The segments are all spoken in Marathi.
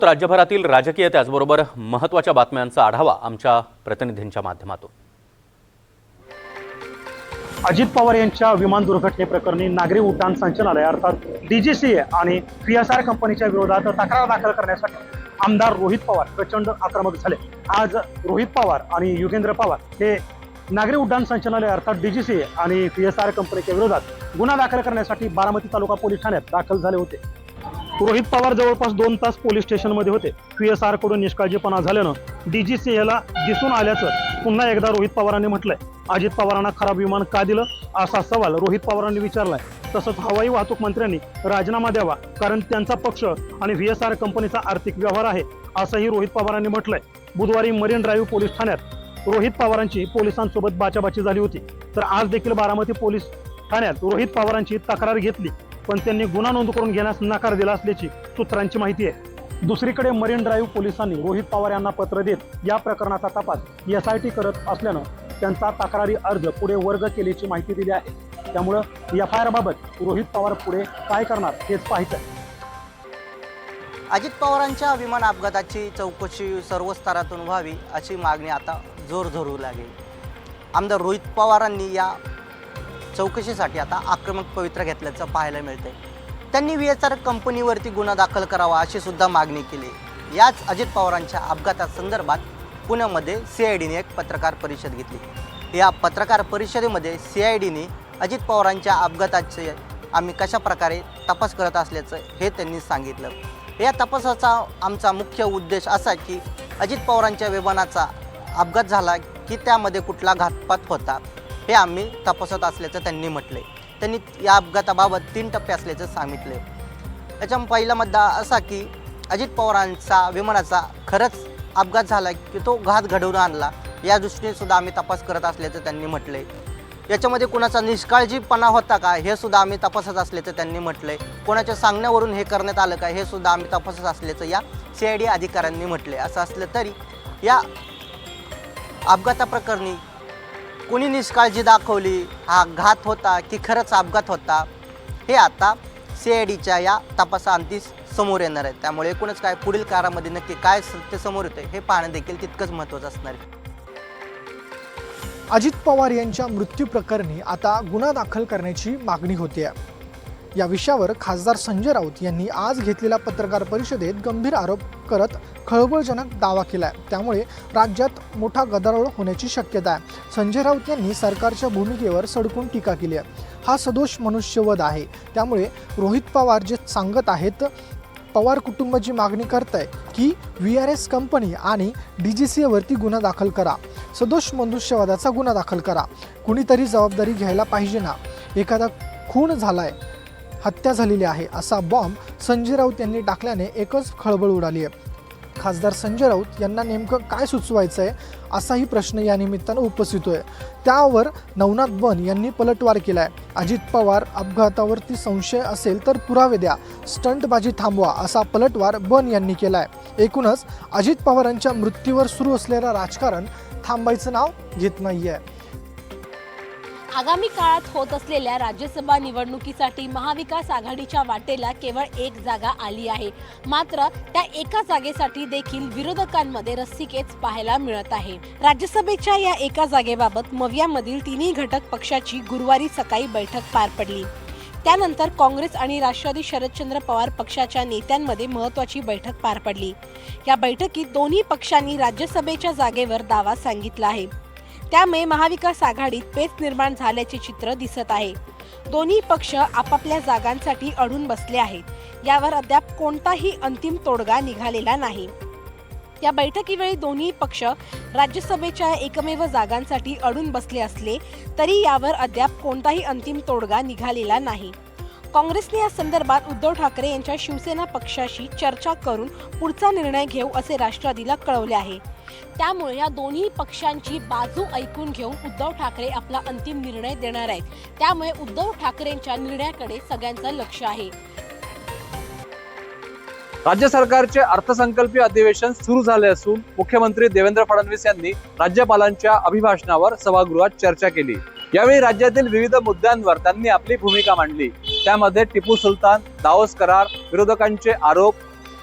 राज्यभरातील राजकीय त्याचबरोबर महत्त्वाच्या बातम्यांचा आढावा आमच्या प्रतिनिधींच्या माध्यमातून। अजित पवार यांच्या विमान दुर्घटनेप्रकरणी नागरी उड्डाण संचालनालय अर्थात डीजीसीए आणि पीएसआर कंपनीच्या विरोधात तक्रार दाखल करण्यासाठी आमदार रोहित पवार प्रचंड आक्रमक झाले। आज रोहित पवार आणि युगेंद्र पवार हे नागरी उड्डाण संचालनालय अर्थात डीजीसीए आणि पीएसआर कंपनीच्या विरोधात गुन्हा दाखल करण्यासाठी बारामती तालुका पोलीस ठाण्यात दाखल झाले होते। रोहित पवार जवळपास 2 तास पोलीस स्टेशनमध्ये होते। पीएसआर कडून निष्काळजीपणा झाल्यानं डीजीसीएला दिसून आल्याचं पुन्हा एकदा रोहित पवारांनी म्हटलंय। अजित पवारांना खराब विमान का दिलं असा सवाल रोहित पवारांनी विचारलाय। तसंच हवाई वाहतूक मंत्र्यांनी राजीनामा द्यावा कारण त्यांचा पक्ष आणि पीएसआर कंपनीचा आर्थिक व्यवहार आहे असंही रोहित पवारांनी म्हटलंय। बुधवारी मरीन ड्राईव्ह पोलीस ठाण्यात रोहित पवारांची पोलिसांसोबत बाचाबाची झाली होती, तर आज देखील बारामती पोलीस ठाण्यात रोहित पवारांची तक्रार घेतली, पण त्यांनी गुन्हा नोंद करून घेण्यास नकार दिला असल्याची सूत्रांची माहिती आहे। दुसरीकडे मरीन ड्राईव्ह पोलिसांनी रोहित पवार यांना पत्र देत या प्रकरणाचा तपास SIT करत असल्यानं त्यांचा तक्रारी अर्ज पुढे वर्ग केल्याची माहिती दिली आहे। त्यामुळे FIR बाबत रोहित पवार पुढे काय करणार हेच पाहायचं आहे। अजित पवारांच्या विमान अपघाताची चौकशी सर्व स्तरातून व्हावी अशी मागणी आता जोर धरू लागेल। आमदार रोहित पवारांनी या चौकशीसाठी आता आक्रमक पवित्रा घेतल्याचं पाहायला मिळतंय। त्यांनी पीएसआर कंपनीवरती गुन्हा दाखल करावा अशी सुद्धा मागणी केली। याच अजित पवारांच्या अपघातासंदर्भात पुण्यामध्ये CIDने एक पत्रकार परिषद घेतली। या पत्रकार परिषदेमध्ये CIDने अजित पवारांच्या अपघाताचे आम्ही कशा प्रकारे तपास करत असल्याचं हे त्यांनी सांगितलं। या तपासाचा आमचा मुख्य उद्देश असा की अजित पवारांच्या विमानाचा अपघात झाला की त्यामध्ये कुठला घातपात होता हे आम्ही तपासत असल्याचं त्यांनी म्हटले। त्यांनी या अपघाताबाबत 3 टप्पे असल्याचं सांगितले। याचा पहिला मुद्दा असा की अजित पवारांचा विमानाचा खरंच अपघात झाला की तो घात घडवून आणला या दृष्टीने सुद्धा आम्ही तपास करत असल्याचं त्यांनी म्हटले। याच्यामध्ये कोणाचा निष्काळजीपणा होता का हे सुद्धा आम्ही तपासत असल्याचं त्यांनी म्हटले। कोणाच्या सांगण्यावरून हे करण्यात आलं का हे सुद्धा आम्ही तपासत असल्याचं या CID अधिकाऱ्यांनी म्हटले। असं असलं तरी या अपघाताप्रकरणी कोणी निष्काळजी दाखवली, हा घात होता की खरंच अपघात होता हे आता CIDच्या या तपासाअंती समोर येणार आहे। त्यामुळे एकूणच काय पुढील काळामध्ये नक्की काय सत्य समोर येते हे पाहणं देखील तितकंच महत्त्वाचं असणार आहे। अजित पवार यांच्या मृत्यू प्रकरणी आता गुन्हा दाखल करण्याची मागणी होते। या विषयावर खासदार संजय राऊत यांनी आज घेतलेल्या पत्रकार परिषदेत गंभीर आरोप करत खळबळजनक दावा केलाय। त्यामुळे राज्यात मोठा गदारोळ होण्याची शक्यता आहे। संजय राऊत यांनी सरकारच्या भूमिकेवर सडकून टीका केली आहे। हा सदोष मनुष्यवध आहे। त्यामुळे रोहित पवार जे सांगत आहेत, पवार कुटुंबाची मागणी करत आहे की VRS कंपनी आणि DGCA गुन्हा दाखल करा, सदोष मनुष्यवधाचा गुन्हा दाखल करा। कुणीतरी जबाबदारी घ्यायला पाहिजे ना, एखादा खून झालाय, हत्या झालेली आहे असा बॉम्ब संजय राऊत यांनी टाकल्याने एकच खळबळ उडाली आहे। खासदार संजय राऊत यांना नेमकं काय सुचवायचं आहे असाही प्रश्न या निमित्तानं उपस्थित होय। त्यावर नवनाथ बन यांनी पलटवार केलाय। अजित पवार अपघातावरती संशय असेल तर पुरावे द्या, स्टंटबाजी थांबवा असा पलटवार बन यांनी केलाय। एकूणच अजित पवारांच्या मृत्यूवर सुरू असलेलं राजकारण थांबायचं नाव घेत नाहीये। आगामी काळात होत असलेल्या राज्यसभा निवडणुकीसाठी महाविकास आघाडीच्या वाटेला केवळ एक जागा आली आहे। मात्र त्या एका जागेसाठी देखील विरोधकांमध्ये रस्सीखेच पाहायला मिळत आहे। राज्यसभेच्या या एका जागेबाबत मवियामधील तिन्ही घटक पक्षाची गुरुवारी सकाळी बैठक पार पडली। त्यानंतर काँग्रेस आणि राष्ट्रवादी शरदचंद्र पवार पक्षाच्या नेत्यांमध्ये महत्त्वाची बैठक पार पडली। या बैठकीत दोन्ही पक्षांनी राज्यसभेच्या जागेवर दावा सांगितला आहे। त्यामुळे महाविकास आघाडीत पेच निर्माण झाल्याचे चित्र दिसत आहे। दोन्ही पक्ष आपापल्या जागांसाठी अडून बसले आहेत। यावर अद्याप कोणताही अंतिम तोडगा निघालेला नाही। या बैठकीवेळी दोन्ही पक्ष राज्यसभेच्या एकमेव जागांसाठी अडून बसले असले तरी यावर अद्याप कोणताही अंतिम तोडगा निघालेला नाही। काँग्रेसने या संदर्भात उद्धव ठाकरे यांच्या शिवसेना पक्षाशी चर्चा करून पुढचा निर्णय घेऊ असे राष्ट्रवादीला कळवले आहे। त्यामुळे या दोन्ही पक्षांची बाजू ऐकून घेऊन उद्धव ठाकरे आपला अंतिम निर्णय देणार आहेत। त्यामुळे उद्धव ठाकरेंच्या निर्णयाकडे सगळ्यांचं लक्ष आहे। राज्य सरकारचे अर्थसंकल्पीय अधिवेशन सुरू झाले असून मुख्यमंत्री देवेंद्र फडणवीस यांनी राज्यपालांच्या अभिभाषणावर सभागृहात चर्चा केली। यावेळी राज्यातील विविध मुद्द्यांवर त्यांनी आपली भूमिका मांडली। त्यामध्ये टिपू सुलतान, दावोस करार, विरोधकांचे आरोप,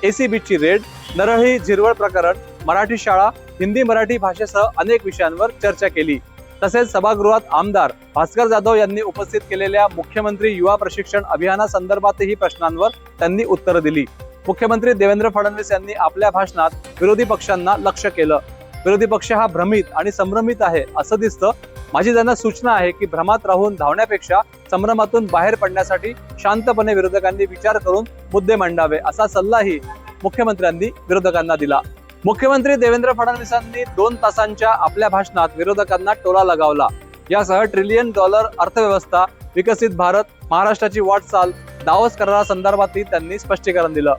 ACBची रेड, नरहळी झिरवळ प्रकरण, मराठी शाळा, हिंदी मराठी भाषेसह अनेक विषयांवर चर्चा केली. तसेच सभागृहात आमदार भास्कर जाधव यांनी उपस्थित केलेल्या मुख्यमंत्री युवा प्रशिक्षण अभियानासंदर्भातही प्रश्नांवर त्यांनी उत्तरं दिली. मुख्यमंत्री देवेंद्र फडणवीस यांनी आपल्या भाषणात विरोधी पक्षांना लक्ष्य केलं. विरोधी पक्ष हा भ्रमित आणि संभ्रमित आहे असं दिसतं. माझी त्यांना सूचना आहे की भ्रमात राहून धावण्यापेक्षा संभ्रमातून बाहेर पडण्यासाठी शांतपणे विरोधकांनी विचार करून मुद्दे मांडावे असा सल्लाही मुख्यमंत्र्यांनी विरोधकांना दिला. मुख्यमंत्री देवेंद्र फडणवीसांनी 2 तासांच्या आपल्या भाषणात विरोधकांना टोला लगावला. यासह $1 ट्रिलियन अर्थव्यवस्था, विकसित भारत, महाराष्ट्राची वाटचाल, दावोस करारासंदर्भातही त्यांनी स्पष्टीकरण दिलं.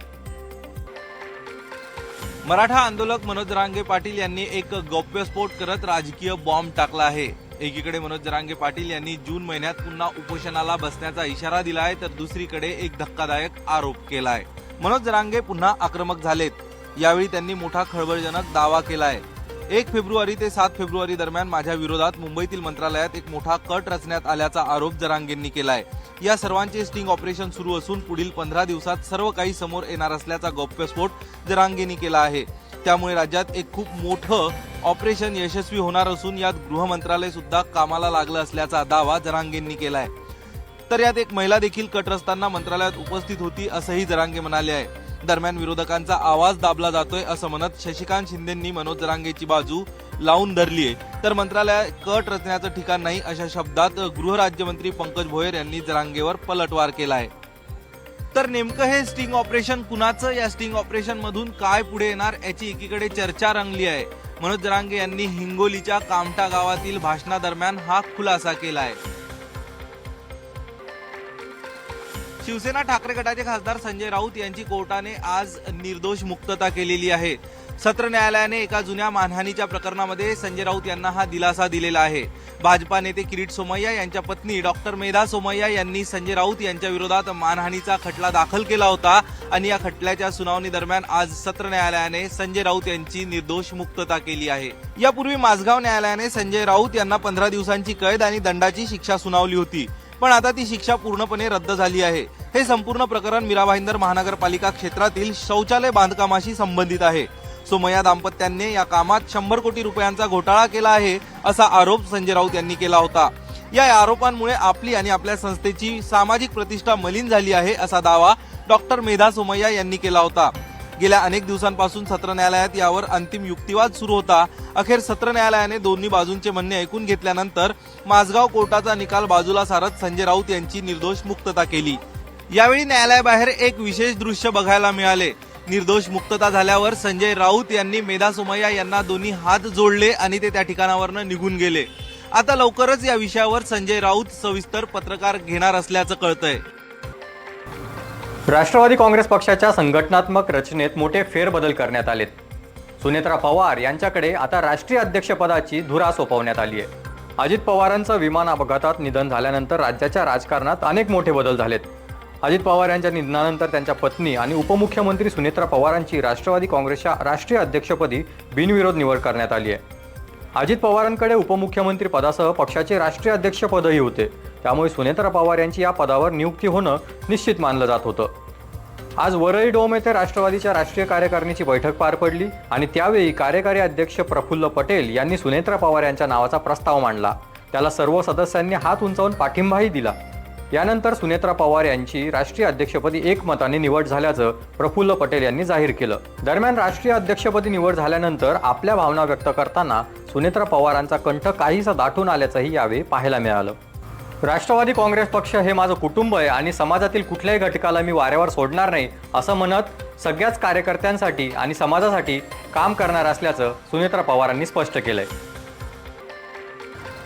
मराठा आंदोलक मनोज जरांगे पाटील यांनी एक गौप्यस्फोट करत राजकीय बॉम्ब टाकला आहे. एकीकडे मनोज जरांगे पाटील यांनी जून महिन्यात पुन्हा उपोषणाला बसण्याचा इशारा दिला आहे, तर दुसरीकडे एक धक्कादायक आरोप केला आहे. मनोज जरांगे पुन्हा आक्रमक झालेत. यावेळी त्यांनी मोठा खळबळजनक दावा केलाय. 1 फेब्रुवारी ते 7 फेब्रुवारी दरम्यान माझ्या विरोधात मुंबईतील मंत्रालयात एक मोठा कट रचण्यात आल्याचा आरोप जरांगेंनी केलाय. या सर्वांचे स्टिंग ऑपरेशन सुरू असून पुढील 15 दिवसात सर्व काही समोर येणार असल्याचा गौप्यस्फोट जरांगेंनी केला आहे. त्यामुळे राज्यात एक खूप मोठं ऑपरेशन यशस्वी होणार असून यात गृह मंत्रालय सुद्धा कामाला लागलं असल्याचा दावा जरांगेंनी केलाय. तर यात एक महिला देखील कट रचताना मंत्रालयात उपस्थित होती असंही जरांगे म्हणाले आहे. दरम्यान विरोधकांचा आवाज दाबला जातोय असं म्हणत शशिकांत शिंदेंनी मनोज जरांगेची बाजू लावून धरली आहे. तर मंत्रालयात कट रचण्याचं ठिकाण नाही अशा शब्दात गृहराज्यमंत्री पंकज भोयर यांनी जरांगेवर पलटवार केलाय. तर नेमकं हे स्टिंग ऑपरेशन कुणाचं, या स्टिंग ऑपरेशन मधून काय पुढे येणार याची एकीकडे चर्चा रंगली आहे. मनोज जरांगे यांनी हिंगोलीच्या कामठा गावातील भाषणादरम्यान हा खुलासा केलाय. शिवसेना ठाकरे गटाचे खासदार संजय राऊत यांची कोर्टाने आज निर्दोष मुक्तता केलेली आहे. सत्र न्यायालयाने एका जुन्या मानहानीच्या प्रकरणामध्ये संजय राऊत यांना हा दिलासा दिलेला आहे. भाजपा नेते किरीट सोमय्या यांच्या पत्नी डॉक्टर मेधा सोमय्या यांनी संजय राऊत यांच्या विरोधात मानहानीचा खटला दाखल केला होता आणि या खटल्याच्या सुनावणी दरम्यान आज सत्र न्यायालयाने संजय राऊत यांची निर्दोष मुक्तता केली आहे. यापूर्वी माझगाव न्यायालयाने संजय राऊत यांना 15 दिवसांची कैद आणि दंडाची शिक्षा सुनावली होती, पण आता ती शिक्षा पूर्णपणे रद्द झाली आहे. हे संपूर्ण प्रकरण मीरा भाईंदर महानगरपालिका क्षेत्रातील शौचालय बांधकामाशी संबंधित आहे. सोमय्या दाम्पत्यांनी या कामात 100 कोटी रुपयांचा घोटाळा केला आहे असा आरोप संजय राऊत यांनी केला होता. या आरोपांमुळे आपली आणि आपल्या संस्थेची सामाजिक प्रतिष्ठा मलिन झाली आहे असा दावा डॉक्टर मेधा सोमय्या यांनी केला होता. गेल्या अनेक दिवसांपासून सत्र न्यायालयात यावर अंतिम युक्तिवाद सुरू होता. अखेर सत्र न्यायालयाने दोन्ही बाजूंचे म्हणणे ऐकून घेतल्यानंतर माझगाव कोर्टाचा निकाल बाजूला सारत संजय राऊत यांची निर्दोष मुक्तता केली. यावेळी न्यायालयाबाहेर एक विशेष दृश्य बघायला मिळाले. निर्दोष मुक्तता झाल्यावर संजय राऊत यांनी मेधा सोमय्या यांना दोन्ही हात जोडले आणि ते त्या ठिकाणावरनं निघून गेले. आता लवकरच या विषयावर संजय राऊत सविस्तर पत्रकार घेणार असल्याचं कळतंय. राष्ट्रवादी काँग्रेस पक्षाच्या संघटनात्मक रचनेत मोठे फेरबदल करण्यात आलेत. सुनेत्रा पवार यांच्याकडे आता राष्ट्रीय अध्यक्षपदाची धुरा सोपवण्यात आली आहे. अजित पवारांचं विमान अपघातात निधन झाल्यानंतर राज्याच्या राजकारणात अनेक मोठे बदल झालेत. अजित पवार यांच्या निधनानंतर त्यांच्या पत्नी आणि उपमुख्यमंत्री सुनेत्रा पवारांची राष्ट्रवादी काँग्रेसच्या राष्ट्रीय अध्यक्षपदी बिनविरोध निवड करण्यात आली आहे. अजित पवारांकडे उपमुख्यमंत्री पदासह पक्षाचे राष्ट्रीय अध्यक्षपदही होते. त्यामुळे सुनेत्रा पवार यांची या पदावर नियुक्ती होणं निश्चित मानलं जात होतं. आज वरळी डोम येथे राष्ट्रवादीच्या राष्ट्रीय कार्यकारिणीची बैठक पार पडली आणि त्यावेळी कार्यकारी अध्यक्ष प्रफुल्ल पटेल यांनी सुनेत्रा पवार यांच्या नावाचा प्रस्ताव मांडला. त्याला सर्व सदस्यांनी हात उंचावून पाठिंबाही दिला. यानंतर सुनेत्रा पवार यांची राष्ट्रीय अध्यक्षपदी एकमताने निवड झाल्याचं प्रफुल्ल पटेल यांनी जाहीर केलं. दरम्यान राष्ट्रीय अध्यक्षपदी निवड झाल्यानंतर आपल्या भावना व्यक्त करताना सुनेत्रा पवारांचा कंठ काहीसा दाटून आल्याचंही यावेळी पाहायला मिळालं. राष्ट्रवादी काँग्रेस पक्ष हे माझं कुटुंब आहे आणि समाजातील कुठल्याही घटकाला मी वाऱ्यावर सोडणार नाही असं म्हणत सगळ्याच कार्यकर्त्यांसाठी आणि समाजासाठी काम करणार असल्याचं सुनेत्रा पवारांनी स्पष्ट केलंय.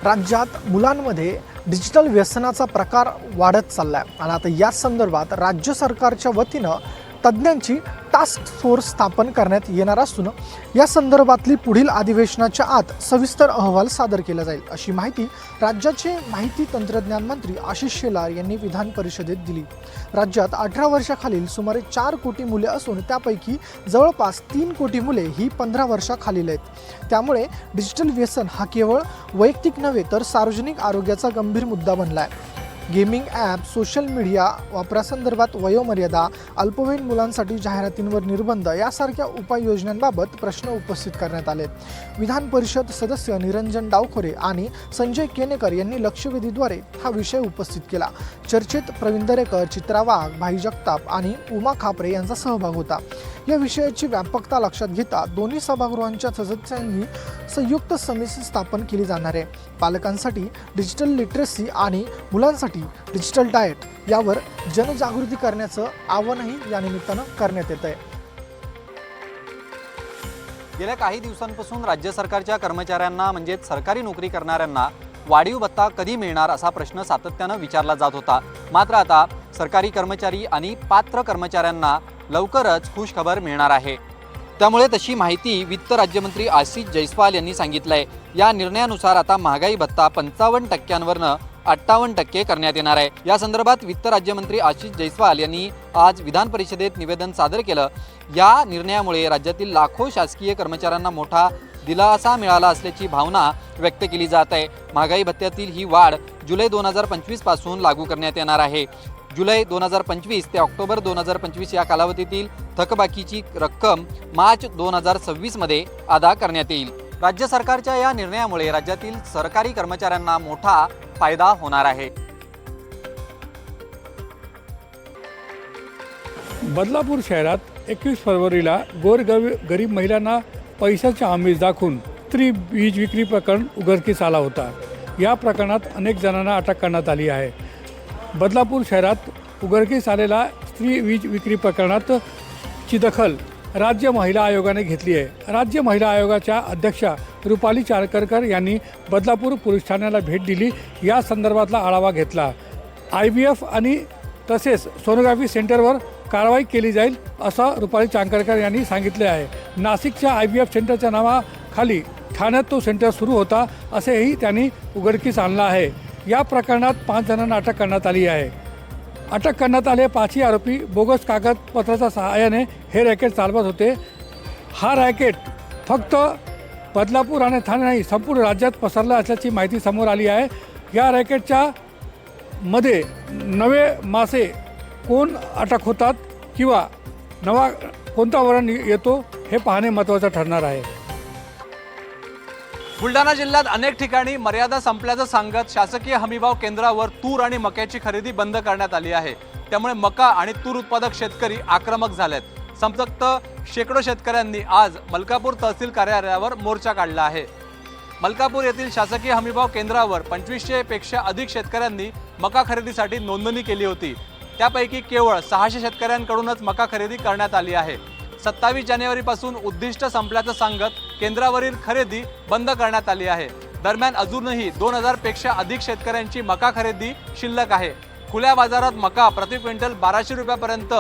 राज्यात मुलांमध्ये डिजिटल व्यसनाचा प्रकार वाढत चाललाय आणि आता या संदर्भात राज्य सरकारच्या वतीनं तज्ज्ञांची टास्क फोर्स स्थापन करण्यात येणार असून या संदर्भातली पुढील अधिवेशनाच्या आत सविस्तर अहवाल सादर केला जाईल अशी माहिती राज्याचे माहिती तंत्रज्ञान मंत्री आशिष शेलार यांनी विधान परिषदेत दिली. राज्यात 18 वर्षाखालील सुमारे 4 कोटी मुले असून त्यापैकी जवळपास 3 कोटी मुले ही 15 वर्षाखालील आहेत. त्यामुळे डिजिटल व्यसन हा केवळ वैयक्तिक नव्हे तर सार्वजनिक आरोग्याचा गंभीर मुद्दा बनला आहे. गेमिंग ॲप, सोशल मीडिया वापरासंदर्भात वयोमर्यादा, अल्पवयीन मुलांसाठी जाहिरातींवर निर्बंध यासारख्या उपाययोजनांबाबत प्रश्न उपस्थित करण्यात आले. विधान परिषद सदस्य निरंजन डावखोरे आणि संजय केनेकर यांनी लक्षवेधीद्वारे हा विषय उपस्थित केला. चर्चेत प्रवीण दरेकर, चित्रा वाघ, भाई जगताप आणि उमा खापरे यांचा सहभाग होता. या विषयाची व्यापकता लक्षात घेता दोन्ही सभागृहांच्या सदस्यांनी संयुक्त समिती स्थापन केली जाणार आहे. पालकांसाठी डिजिटल लिटरसी आणि मुलांसाठी डिजिटल डाएट यावर जनजागृती करण्याचं आवाहनही या निमित्तानं करण्यात येत आहे. गेल्या काही दिवसांपासून राज्य सरकारच्या कर्मचाऱ्यांना म्हणजेच सरकारी नोकरी करणाऱ्यांना वाढीव भत्ता कधी मिळणार असा प्रश्न सातत्यानं विचारला जात होता. मात्र आता सरकारी कर्मचारी आणि पात्र कर्मचाऱ्यांना लवकरच खुशखबर मिळणार आहे. त्यामुळे तशी माहिती वित्त राज्यमंत्री आशिष जयस्वाल यांनी सांगितलंय. या निर्णयानुसार आता महागाई भत्ता 55% 58% करण्यात येणार आहे. या संदर्भात वित्त राज्यमंत्री आशिष जयस्वाल यांनी आज विधान परिषदेत निवेदन सादर केलं. या निर्णयामुळे राज्यातील लाखो शासकीय कर्मचाऱ्यांना मोठा दिलासा मिळाला असल्याची भावना व्यक्त केली जात आहे. महागाई भत्त्यातील ही वाढ जुलै 2025 पासून लागू करण्यात येणार आहे. जुलै 2025 ते ऑक्टोबर 2025 या कालावधीतील थकबाकीची रक्कम मार्च 2026 मध्ये अदा करण्यात येईल. राज्य सरकारच्या या निर्णयामुळे राज्यातील सरकारी कर्मचाऱ्यांना मोठा फायदा होणार आहे. बदलापूर शहरात 21 फरवरीला गरीब महिलांना पैशाचा आमिष दाखवून स्त्री वीज विक्री प्रकरण उघडकीस आला होता. या प्रकरणात अनेक जणांना अटक करण्यात आली आहे. बदलापूर शहरात उघडकीस आलेल्या स्त्री वीज विक्री प्रकरणात ची दखल राज्य महिला आयोगाने घेतली आहे. राज्य महिला आयोगाच्या अध्यक्षा रुपाली चाकरकर यांनी बदलापूर पोलीस ठाण्याला भेट दिली. या संदर्भातला आढावा घेतला. IVF आणि तसेच सोनोग्राफी सेंटरवर कारवाई केली जाईल असं रुपाली चाकरकर यांनी सांगितले आहे. नाशिकच्या IVF सेंटरच्या नावाखाली ठाण्यात तो सेंटर सुरू होता असेही त्यांनी उघडकीस आणलं आहे. या प्रकरणात 5 जणांना अटक करण्यात आली आहे. अटक करण्यात आले 5ही आरोपी बोगस कागदपत्राच्या सहाय्याने हे रॅकेट चालवत होते. हा रॅकेट फक्त बदलापूर आणि ठाणे नाही संपूर्ण राज्यात पसरला असल्याची माहिती समोर आली आहे. या रॅकेटच्या मध्ये नवे मासे कोण अटक होतात किंवा नवा कोणता वरण येतो हे पाहणे महत्त्वाचं ठरणार आहे. बुलढाणा जिल्ह्यात अनेक ठिकाणी मर्यादा संपल्याचं सांगत शासकीय हमीभाव केंद्रावर तूर आणि मक्याची खरेदी बंद करण्यात आली आहे. त्यामुळे मका आणि तूर उत्पादक शेतकरी आक्रमक झालेत. संतप्त शेकडो शेतकऱ्यांनी आज मलकापूर तहसील कार्यालयावर मोर्चा काढला आहे. मलकापूर येथील शासकीय हमीभाव केंद्रावर 2500 पेक्षा अधिक शेतकऱ्यांनी मका खरेदीसाठी नोंदणी केली होती. त्यापैकी केवळ 600 शेतकऱ्यांकडूनच मका खरेदी करण्यात आली आहे. 27 जानेवारीपासून उद्दिष्ट संपल्याचं सांगत केंद्रावरील खरेदी बंद करण्यात आली आहे. दरम्यान अजूनही 2000 पेक्षा अधिक शेतकऱ्यांची मका खरेदी शिल्लक आहे. खुल्या बाजारात मका प्रति क्विंटल 1200 रुपयापर्यंत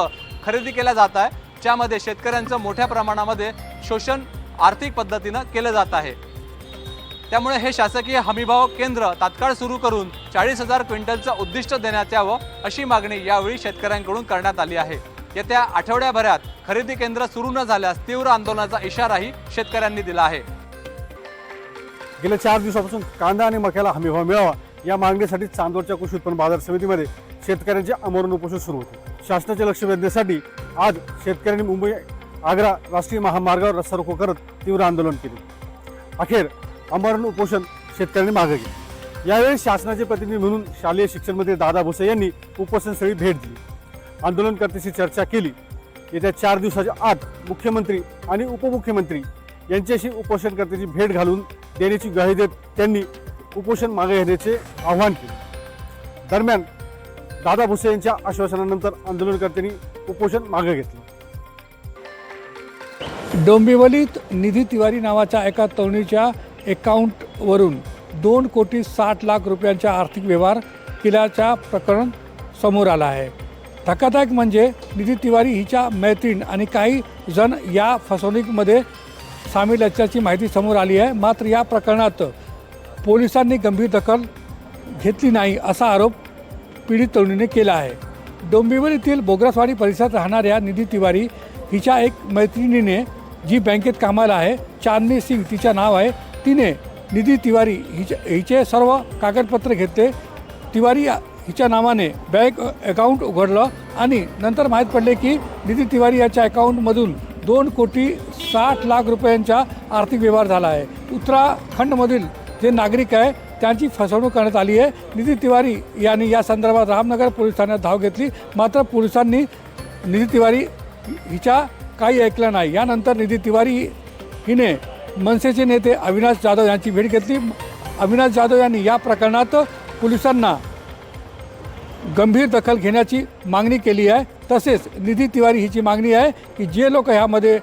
खरेदी केला जात आहे. ज्यामध्ये शेतकऱ्यांचं मोठ्या प्रमाणामध्ये शोषण आर्थिक पद्धतीनं केलं जात आहे. त्यामुळे हे शासकीय हमीभाव केंद्र तात्काळ सुरू करून 40,000 क्विंटलचं उद्दिष्ट देण्यात यावं अशी मागणी यावेळी शेतकऱ्यांकडून करण्यात आली आहे. येत्या आठवड्याभरात खरेदी केंद्र सुरू न झाल्यास तीव्र आंदोलनाचा इशाराही शेतकऱ्यांनी दिला आहे. गेल्या 4 दिवसापासून कांदा आणि मक्याला हमीभाव मिळावा या मागणीसाठी चांदवडच्या कृषी उत्पन्न बाजार समितीमध्ये शेतकऱ्यांचे आमरण उपोषण सुरू होते. शासनाचे लक्ष वेधण्यासाठी आज शेतकऱ्यांनी मुंबई आग्रा राष्ट्रीय महामार्गावर रस्ता रोको करत तीव्र आंदोलन केले. अखेर आमरण उपोषण शेतकऱ्यांनी मागे घेतले. यावेळी शासनाचे प्रतिनिधी म्हणून शालेय शिक्षण मंत्री दादा भुसे यांनी उपोषणस्थळी भेट दिली. आंदोलनकर्त्यांशी चर्चा केली. येत्या 4 दिवसाच्या आत मुख्यमंत्री आणि उपमुख्यमंत्री यांच्याशी उपोषणकर्त्यांची भेट घालून देण्याची ग्वाही देत त्यांनी उपोषण मागे घेण्याचे आवाहन केले. दरम्यान दादा भुसे यांच्या आश्वासनानंतर आंदोलनकर्त्यांनी उपोषण मागे घेतले. डोंबिवलीत निधी तिवारी नावाच्या एका तरुणीच्या अकाउंटवरून 2,60,00,000 रुपयांचा आर्थिक व्यवहार केल्याचा प्रकरण समोर आलं आहे. धक्कादायक म्हणजे निधी तिवारी हिच्या मैत्रीण आणि काही जण या फसवणुकीमध्ये सामील असल्याची माहिती समोर आली आहे. मात्र या प्रकरणात पोलिसांनी गंभीर दखल घेतली नाही असा आरोप पीडित तरुणीने केला आहे. डोंबिवलीतील बोगरसवाडी परिसरात राहणाऱ्या निधी तिवारी हिच्या एक मैत्रिणीने जी बँकेत कामाला आहे, चांदनी सिंग तिचं नाव आहे, तिने निधी तिवारी हिचे सर्व कागदपत्र घेतले. तिवारी हिच्या नावाने बँक अकाउंट उघडलं आणि नंतर माहीत पडले की निधी तिवारी याच्या अकाउंटमधून 2,60,00,000 रुपयांचा आर्थिक व्यवहार झाला आहे. उत्तराखंडमधील जे नागरिक आहे त्यांची फसवणूक करण्यात आली आहे. निधी तिवारी यांनी या संदर्भात रामनगर पोलीस ठाण्यात धाव घेतली, मात्र पोलिसांनी निधी तिवारी हिच्या काही ऐकलं नाही. यानंतर निधी तिवारी हिने मनसेचे नेते अविनाश जाधव यांची भेट घेतली. अविनाश जाधव यांनी या प्रकरणात पोलिसांना गंभीर दखल घेण्याची मागणी केली आहे. तसेच निधी तिवारी हिची मागणी आहे की जे लोक ह्यामध्ये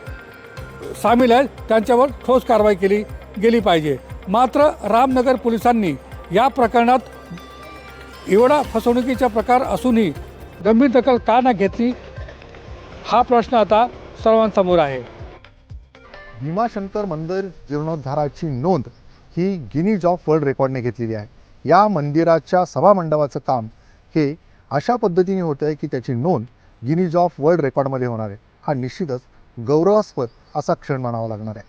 सामील आहेत त्यांच्यावर ठोस कारवाई केली गेली पाहिजे. मात्र रामनगर पोलिसांनी या प्रकरणात एवढा फसवणुकीचा प्रकार असूनही गंभीर दखल का न घेतली हा प्रश्न आता सर्वांसमोर आहे. भीमाशंकर मंदिर जीर्णोद्धाराची नोंद ही गिनीज ऑफ वर्ल्ड रेकॉर्डने घेतलेली आहे. या मंदिराच्या सभामंडपाचं काम हे अशा पद्धतीने होतं आहे की त्याची नोंद गिनीज ऑफ वर्ल्ड रेकॉर्डमध्ये होणार आहे. हा निश्चितच गौरवास्पद असा क्षण मानावा लागणार आहे.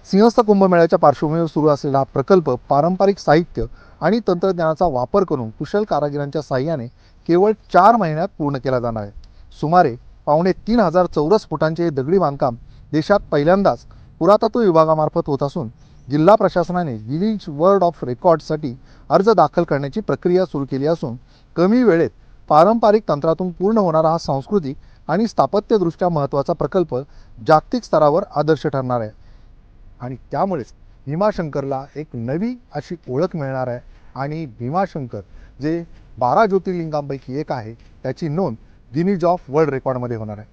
सिंहस्थ कुंभमेळ्याच्या पार्श्वभूमीवर सुरू असलेला हा प्रकल्प पारंपरिक साहित्य आणि तंत्रज्ञानाचा वापर करून कुशल कारागिरांच्या साह्याने केवळ 4 महिन्यात पूर्ण केला जाणार आहे. सुमारे 2,500 चौरस फुटांचे हे दगडी बांधकाम देशात पहिल्यांदाच पुरातत्व विभागामार्फत होत असून जिल्हा प्रशासनाने गिनीज वर्ल्ड ऑफ रेकॉर्डसाठी अर्ज दाखल करण्याची प्रक्रिया सुरू केली असून कमी वेळेत पारंपरिक तंत्रातून पूर्ण होणारा हा सांस्कृतिक आणि स्थापत्यदृष्ट्या महत्त्वाचा प्रकल्प जागतिक स्तरावर आदर्श ठरणार आहे. आणि त्यामुळेच भीमाशंकरला एक नवी अशी ओळख मिळणार आहे आणि भीमाशंकर जे 12 ज्योतिर्लिंगांपैकी एक आहे त्याची नोंद गिनीज ऑफ वर्ल्ड रेकॉर्डमध्ये होणार आहे.